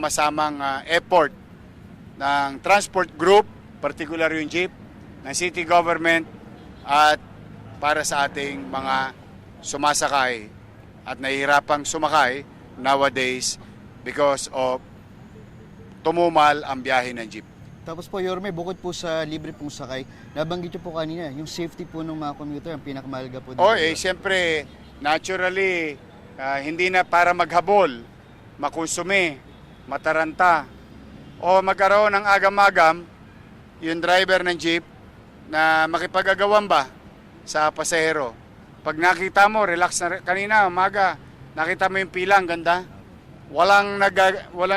sama-samang effort ng transport group, particular yung jeep, ng city government at para sa ating mga sumasakay at nahihirapang sumakay nowadays because of tumumal ang biyahe ng jeep. Tapos po, Yorme, bukod po sa libre pong sakay, nabanggit nyo po kanina, yung safety po ng mga commuter, ang pinakamahalaga po dito. Siyempre, naturally, hindi na para maghabol, makonsume, mataranta, o magkaroon ng agam-agam yung driver ng jeep na makipag-agawan ba sa pasahero. Pag nakita mo, relax na kanina, umaga, nakita mo yung pila, ang ganda. Walang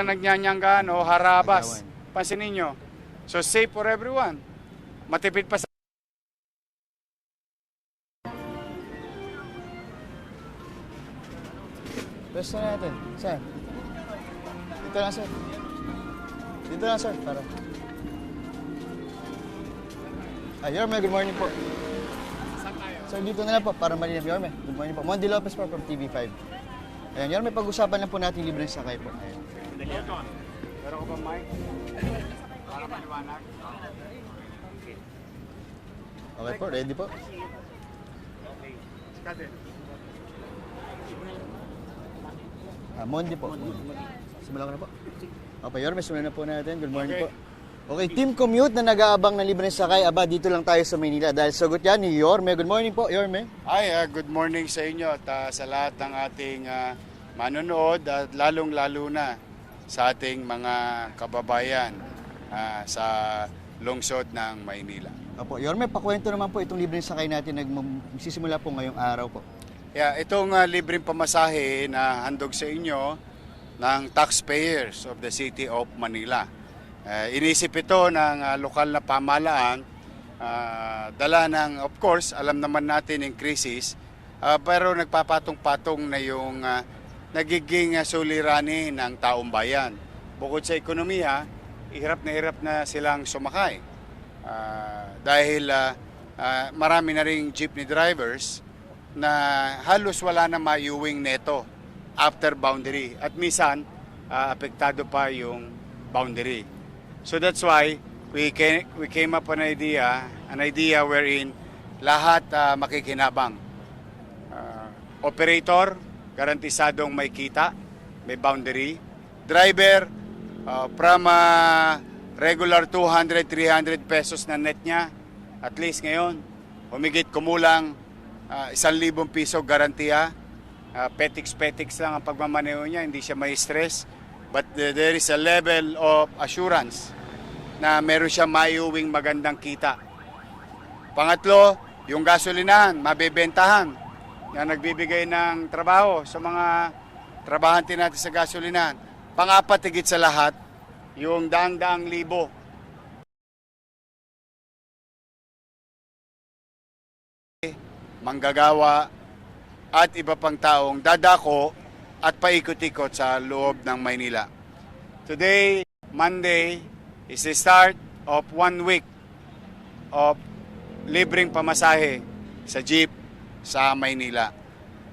nagnyanyangan o harabas. Pansinin nyo. So safe for everyone. Matipid pa sa... Pwesto na natin. Saan? Dito lang, sir. Dito lang, sir. Para. Yorme, good morning po. Saan tayo? Sir, dito na lang po, para malinap. Yorme, good morning po. Mondi Lopez po from TV5. Ayan, Yorme, pag-usapan lang po natin libre ng sakay po. Ayan. Meron ko ba mic? Para maliwanag? Okay po, ready po? Okay. Mondi po. Simulan ko na po. Okay, Yorme, simulan na po natin. Good morning Okay. po. Okay, Team Commute na nag-aabang ng libre ng sakay. Aba, dito lang tayo sa Maynila. Dahil sagot yan ni Yorme. Good morning po, Yorme. Good morning sa inyo at sa lahat ng ating manonood at lalong-lalo na sa ating mga kababayan sa lungsod ng Maynila. Opo, Yorme, pakwento naman po itong libre ng sakay natin nagsisimula po ngayong araw po. Itong libreng pamasahe na handog sa inyo ng taxpayers of the City of Manila. Inisip ito ng lokal na pamahalaan, dala ng, of course, alam naman natin yung crisis, pero nagpapatong-patong na yung nagiging suliranin ng taong bayan. Bukod sa ekonomiya, hirap na silang sumakay. Dahil marami na ring jeepney drivers na halos wala na maiuwing neto after boundary. At minsan, apektado pa yung boundary. So that's why we came up an idea wherein lahat makikinabang. Operator, garantisadong may kita, may boundary. Driver, from regular 200, 300 pesos na net niya, at least ngayon, humigit kumulang 1,000 piso garantiya. Petix lang ang pagmamaneho niya, hindi siya may stress. But there is a level of assurance na meron siya maiuwing magandang kita. Pangatlo, yung gasolinahan, mabebentahan na nagbibigay ng trabaho sa mga trabahante natin sa gasolinahan. Pangapat, higit sa lahat, yung daang-daang libo manggagawa at iba pang taong dadako at paikot-ikot sa loob ng Maynila. Today, Monday, is the start of 1 week of libreng pamasahe sa jeep sa Maynila.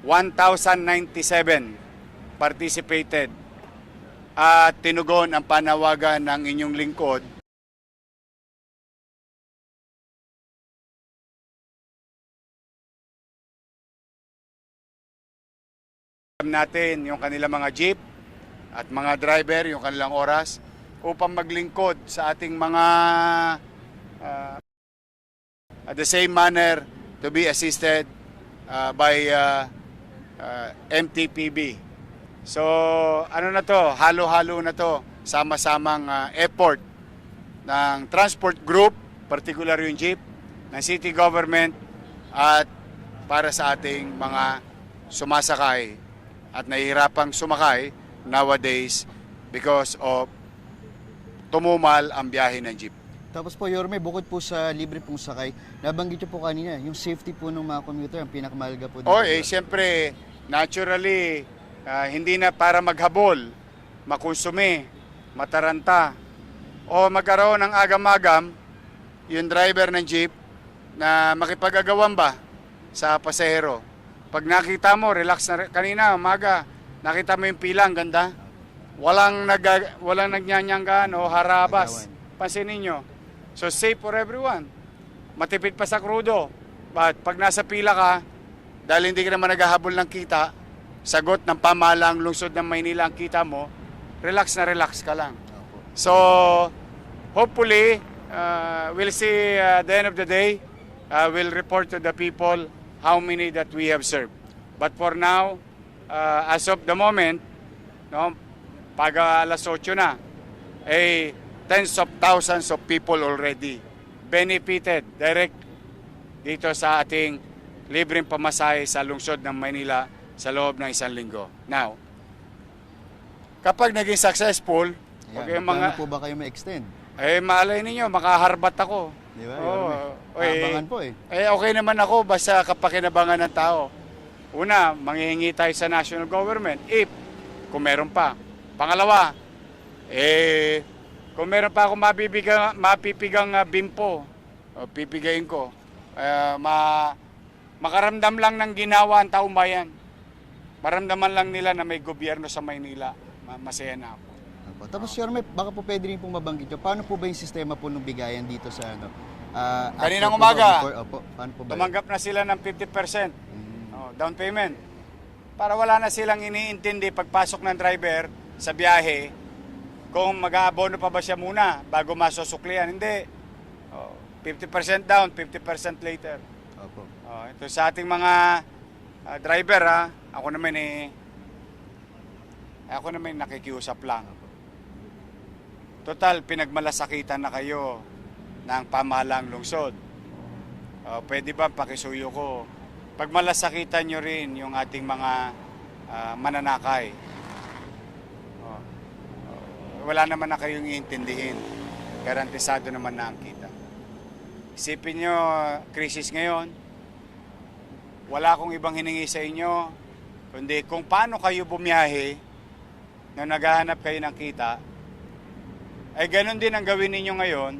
1,097 participated at tinugon ang panawagan ng inyong lingkod natin yung kanilang mga jeep at mga driver, yung kanilang oras upang maglingkod sa ating mga at the same manner to be assisted by MTPB. So ano na to, halo-halo na to, sama-samang effort ng transport group, particular yung jeep, ng city government at para sa ating mga sumasakay at nahihirapang sumakay nowadays because of tumumal ang biyahe ng jeep. Tapos po, Yorme, bukod po sa libre pong sakay, nabanggit nyo po kanina, yung safety po ng mga commuter, ang pinakamahalaga po dito. Siyempre, naturally, hindi na para maghabol, makonsume, mataranta, o magkaroon ng agam-agam yung driver ng jeep na makipag-agawan ba sa pasahero. Pag nakita mo, relax na kanina, umaga, nakita mo yung pila, ang ganda. walang nagnyanyangan o harabas. Agawan. Pansinin nyo. So safe for everyone. Matipid pa sa krudo. But pag nasa pila ka, dahil hindi ka naman naghahabol ng kita, sagot ng pamahalaang lungsod ng Maynila ang kita mo, relax na relax ka lang. Opo. So, hopefully, we'll see at the end of the day, we'll report to the people how many that we have served. But for now, as of the moment, no, pag alas 8 na, tens of thousands of people already benefited direct dito sa ating libreng pamasahe sa lungsod ng Maynila sa loob ng 1 linggo. Now, kapag naging successful, Ayan, okay, magkano po ba kayo ma-extend? malay ninyo, makaharbat ako. Di ba? Oo, Abangan po eh. okay naman ako basta kapakinabangan ng tao. Una, manghihingi tayo sa national government if kung meron pa. Pangalawa, kung meron pa akong mapipigang bimpo, pipigayin ko. Makaramdam lang ng ginawa ang taong bayan. Maramdaman lang nila na may gobyerno sa Maynila. Masaya na ako. Opo. Tapos Yorme, baka po pwede rin pong mabanggit nyo, paano po ba yung sistema po ng bigayan dito sa ano? Kaninang after po umaga, ba, before? Opo, paano po ba? Tumanggap na sila ng 50% down payment. Para wala na silang iniintindi pagpasok ng driver sa biyahe kung mag-aabono pa ba siya muna bago masusuklian. Hindi. 50% down, 50% later. Opo. Ito sa ating mga driver, ako naman nakikiusap lang. Total, pinagmalasakitan na kayo ng pamahalaang lungsod. Pwede ba pakisuyo ko? Pagmalasakitan nyo rin yung ating mga mananakay. Wala naman na kayong iintindihin. Garantisado naman na ang kita. Isipin nyo, krisis ngayon, wala akong ibang hiningi sa inyo, kundi kung paano kayo bumiyahe na naghahanap kayo ng kita, ay ganun din ang gawin ninyo ngayon,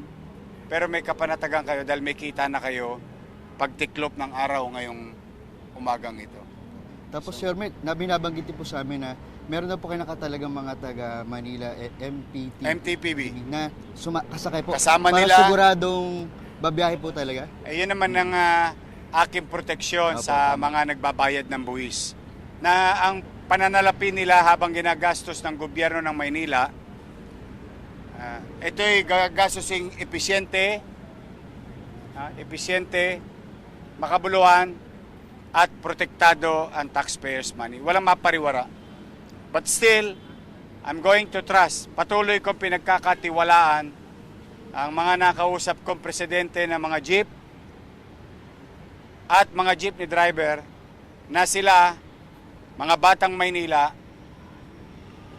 pero may kapanatagan kayo dahil may kita na kayo pagtiklop ng araw ngayong umagang ito. Tapos Yorme, binabanggit din po sa amin na meron na po kayo nakatalagang mga taga Manila MTPB. na kasakay po. Kasama para nila. Siguradong babiyahe po talaga. Yun naman ang aking proteksyon Opo, sa tama. mga nagbabayad ng buwis. Na ang pananalapi nila habang ginagastos ng gobyerno ng Maynila, ito'y gastusing episyente, makabuluhan, at protektado ang taxpayers' money. Walang mapariwara. But still, I'm going to trust. Patuloy kong pinagkakatiwalaan ang mga nakausap kong presidente ng mga jeep at mga jeepney driver na sila, mga batang Maynila,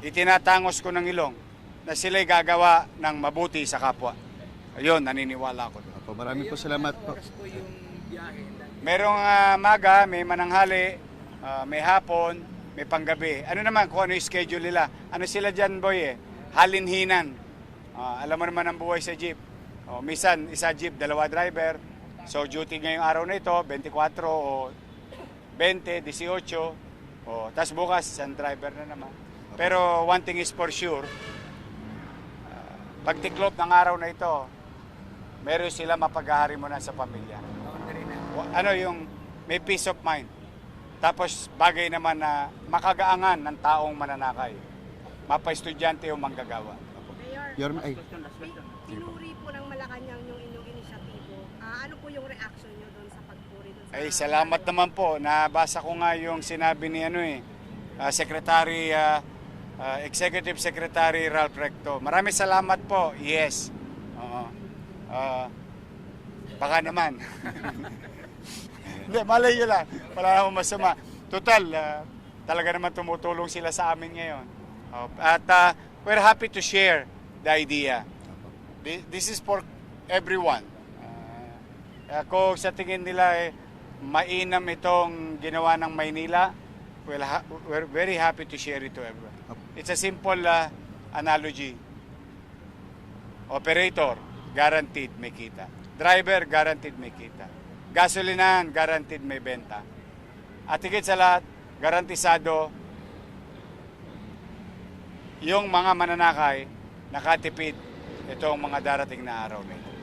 itinatangos ko ng ilong na sila'y gagawa ng mabuti sa kapwa. Ayun, naniniwala ko doon. Opo, maraming po salamat po. Merong maga, may mananghali, may hapon, may panggabi. Ano naman kung ano yung schedule nila? Ano sila dyan, boy? Halinhinan. Alam mo naman ang buhay sa jeep. Minsan, isa jeep, 2 driver. So, duty ngayong araw na ito, 24 o 20, 18. Tapos bukas, isang driver na naman. Pero one thing is for sure, pagtiklop ng araw na ito, meron sila mapaghahari mo na sa pamilya. Ano yung may peace of mind. Tapos bagay naman na makagaangan ng taong mananakay. Mapa-estudyante o manggagawa. Yorme, ay, Pinuri po ng Malacanang yung inyong inisyatibo. Ano po yung reaction nyo doon sa pagpuri doon sa... Ay, salamat naman po. Nabasa ko nga yung sinabi ni Secretary, Executive Secretary Ralph Recto. Maraming salamat po. Yes. Baka naman. Hindi, malay nyo lang. Wala namang masama. Total, talaga naman tumutulong sila sa amin ngayon. At we're happy to share the idea. This is for everyone. Kung sa tingin nila mainam itong ginawa ng Maynila, we're very happy to share it to everyone. It's a simple analogy. Operator, guaranteed may kita. Driver, guaranteed may kita. Gasolinahan, guaranteed may benta. At higit sa lahat, garantisado yung mga mananakay nakatipid itong mga darating na araw, Mayor.